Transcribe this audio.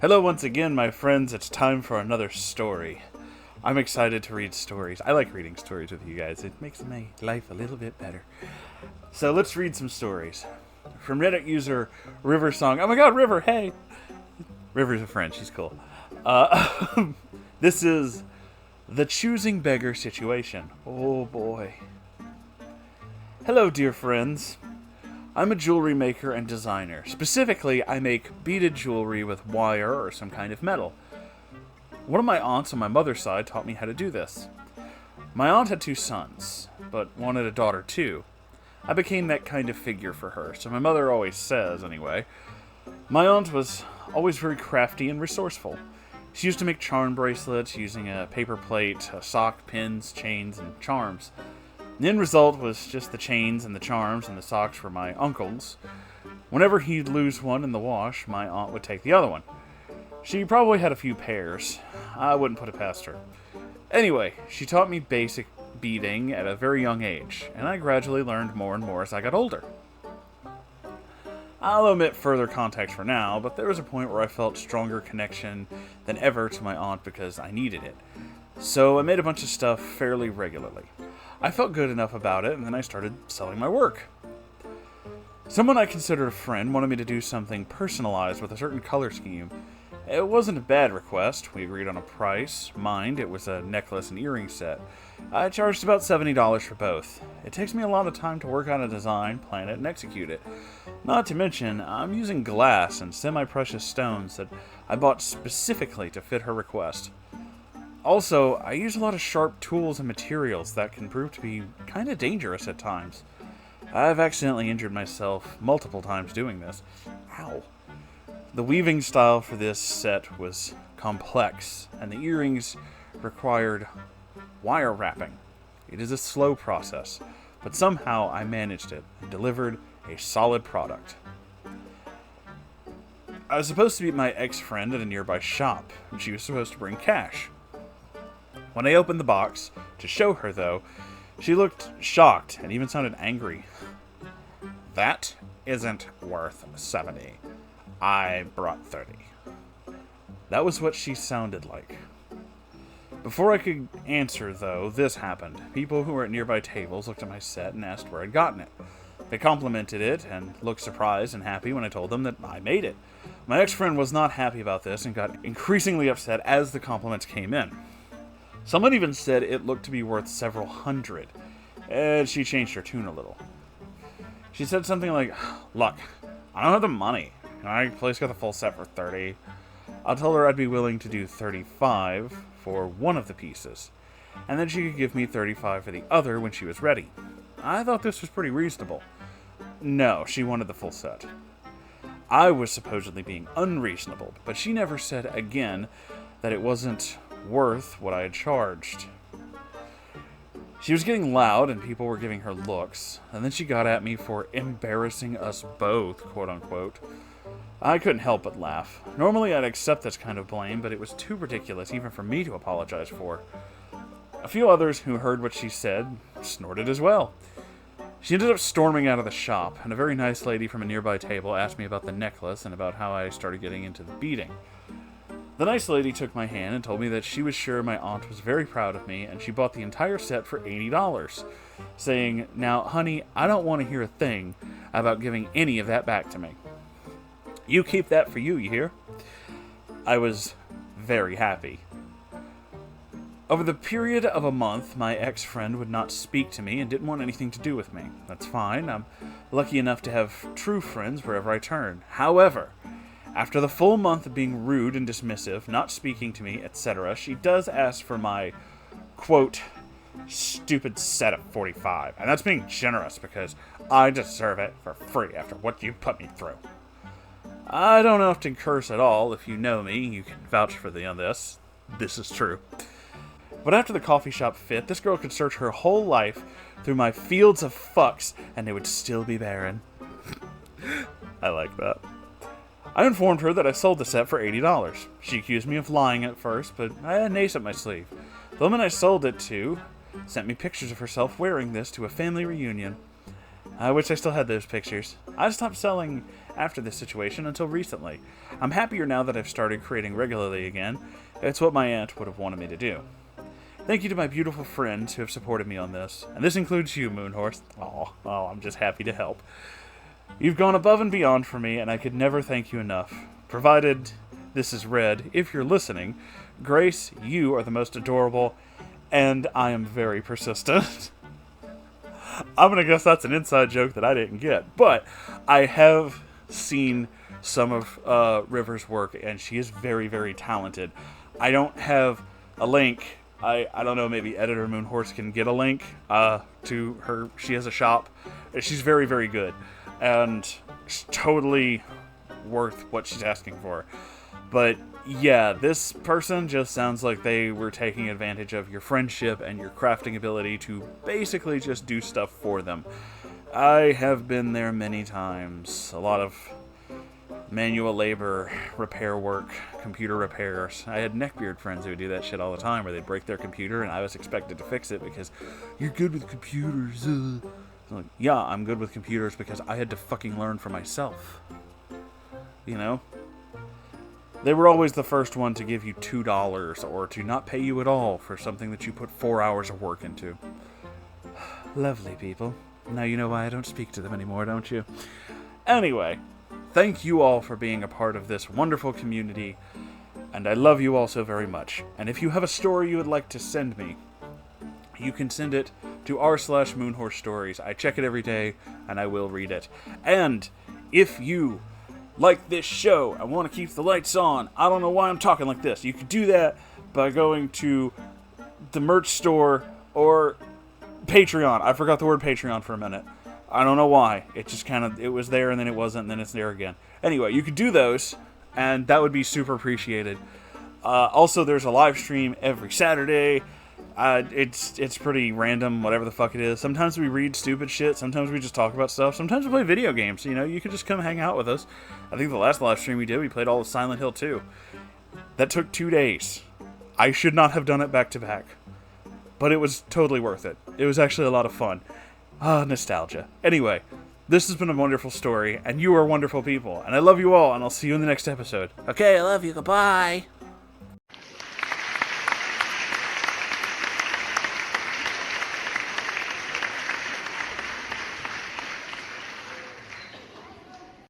Hello once again, my friends. It's time for another story. I'm excited to read stories. I like reading stories with you guys. It makes my life a little bit better. So let's read some stories. From Reddit user River Song. Oh my god, River, hey! River's a friend, she's cool. This is the choosing beggar situation. Oh boy. Hello, dear friends. I'm a jewelry maker and designer. Specifically, I make beaded jewelry with wire or some kind of metal. One of my aunts on my mother's side taught me how to do this. My aunt had 2 sons, but wanted a daughter too. I became that kind of figure for her, so my mother always says, anyway. My aunt was always very crafty and resourceful. She used to make charm bracelets using a paper plate, a sock, pins, chains, and charms. The end result was just the chains and the charms and the socks for my uncle's. Whenever he'd lose one in the wash, my aunt would take the other one. She probably had a few pairs. I wouldn't put it past her. Anyway, she taught me basic beading at a very young age, and I gradually learned more and more as I got older. I'll omit further context for now, but there was a point where I felt stronger connection than ever to my aunt because I needed it. So I made a bunch of stuff fairly regularly. I felt good enough about it, and then I started selling my work. Someone I considered a friend wanted me to do something personalized with a certain color scheme. It wasn't a bad request. We agreed on a price. Mind, it was a necklace and earring set. I charged about $70 for both. It takes me a lot of time to work on a design, plan it, and execute it. Not to mention, I'm using glass and semi-precious stones that I bought specifically to fit her request. Also, I use a lot of sharp tools and materials that can prove to be kind of dangerous at times. I've accidentally injured myself multiple times doing this. Ow. The weaving style for this set was complex, and the earrings required wire wrapping. It is a slow process, but somehow I managed it and delivered a solid product. I was supposed to meet my ex-friend at a nearby shop, and she was supposed to bring cash. When I opened the box to show her, though, she looked shocked and even sounded angry. That isn't worth 70. I brought 30. That was what she sounded like. Before I could answer, though, this happened. People who were at nearby tables looked at my set and asked where I'd gotten it. They complimented it and looked surprised and happy when I told them that I made it. My ex-friend was not happy about this and got increasingly upset as the compliments came in. Someone even said it looked to be worth several hundred, and she changed her tune a little. She said something like, "Look, I don't have the money. My place got the full set for 30. I told her I'd be willing to do 35 for one of the pieces, and then she could give me 35 for the other when she was ready. I thought this was pretty reasonable. No, she wanted the full set. I was supposedly being unreasonable, but she never said again that it wasn't worth what I had charged. She was getting loud and people were giving her looks, and then she got at me for embarrassing us both, quote unquote. I couldn't help but laugh. Normally I'd accept this kind of blame, but it was too ridiculous even for me to apologize for. A few others who heard what she said snorted as well. She ended up storming out of the shop, and a very nice lady from a nearby table asked me about the necklace and about how I started getting into the beading. The nice lady took my hand and told me that she was sure my aunt was very proud of me, and she bought the entire set for $80, saying, "Now, honey, I don't want to hear a thing about giving any of that back to me. You keep that for you, you hear?" I was very happy. Over the period of a month, my ex-friend would not speak to me and didn't want anything to do with me. That's fine. I'm lucky enough to have true friends wherever I turn. However, after the full month of being rude and dismissive, not speaking to me, etc., she does ask for my, quote, stupid set of 45. And that's being generous because I deserve it for free after what you put me through. I don't often curse at all. If you know me, you can vouch for me on this. This is true. But after the coffee shop fit, this girl could search her whole life through my fields of fucks and they would still be barren. I like that. I informed her that I sold the set for $80. She accused me of lying at first, but I had an ace up my sleeve. The woman I sold it to sent me pictures of herself wearing this to a family reunion. I wish I still had those pictures. I stopped selling after this situation until recently. I'm happier now that I've started creating regularly again. It's what my aunt would have wanted me to do. Thank you to my beautiful friends who have supported me on this, and this includes you, Moonhorse. I'm just happy to help. You've gone above and beyond for me, and I could never thank you enough. Provided this is read, if you're listening, Grace, you are the most adorable, and I am very persistent. I'm going to guess that's an inside joke that I didn't get, but I have seen some of River's work, and she is very, very talented. I don't have a link. I don't know, maybe Editor Moonhorse can get a link to her. She has a shop. She's very, very good, and it's totally worth what she's asking for. But yeah, this person just sounds like they were taking advantage of your friendship and your crafting ability to basically just do stuff for them. I have been there many times. A lot of manual labor, repair work, computer repairs. I had neckbeard friends who would do that shit all the time, where they'd break their computer and I was expected to fix it because you're good with computers. I'm like, yeah, I'm good with computers because I had to fucking learn for myself. You know? They were always the first one to give you $2 or to not pay you at all for something that you put 4 hours of work into. Lovely people. Now you know why I don't speak to them anymore, don't you? Anyway, thank you all for being a part of this wonderful community, and I love you all so very much. And if you have a story you would like to send me, you can send it to r/Moonhorse Stories. I check it every day, and I will read it. And if you like this show, I want to keep the lights on, I don't know why I'm talking like this, you can do that by going to the merch store or Patreon. I forgot the word Patreon for a minute. I don't know why. It just it was there and then it wasn't and then it's there again. Anyway, you could do those, and that would be super appreciated. Also, there's a live stream every Saturday. It's pretty random, whatever the fuck it is. Sometimes we read stupid shit. Sometimes we just talk about stuff. Sometimes we play video games. You know, you can just come hang out with us. I think the last live stream we did, we played all of Silent Hill 2. That took 2 days. I should not have done it back to back. But it was totally worth it. It was actually a lot of fun. Nostalgia. Anyway, this has been a wonderful story, and you are wonderful people. And I love you all, and I'll see you in the next episode. Okay, I love you. Goodbye.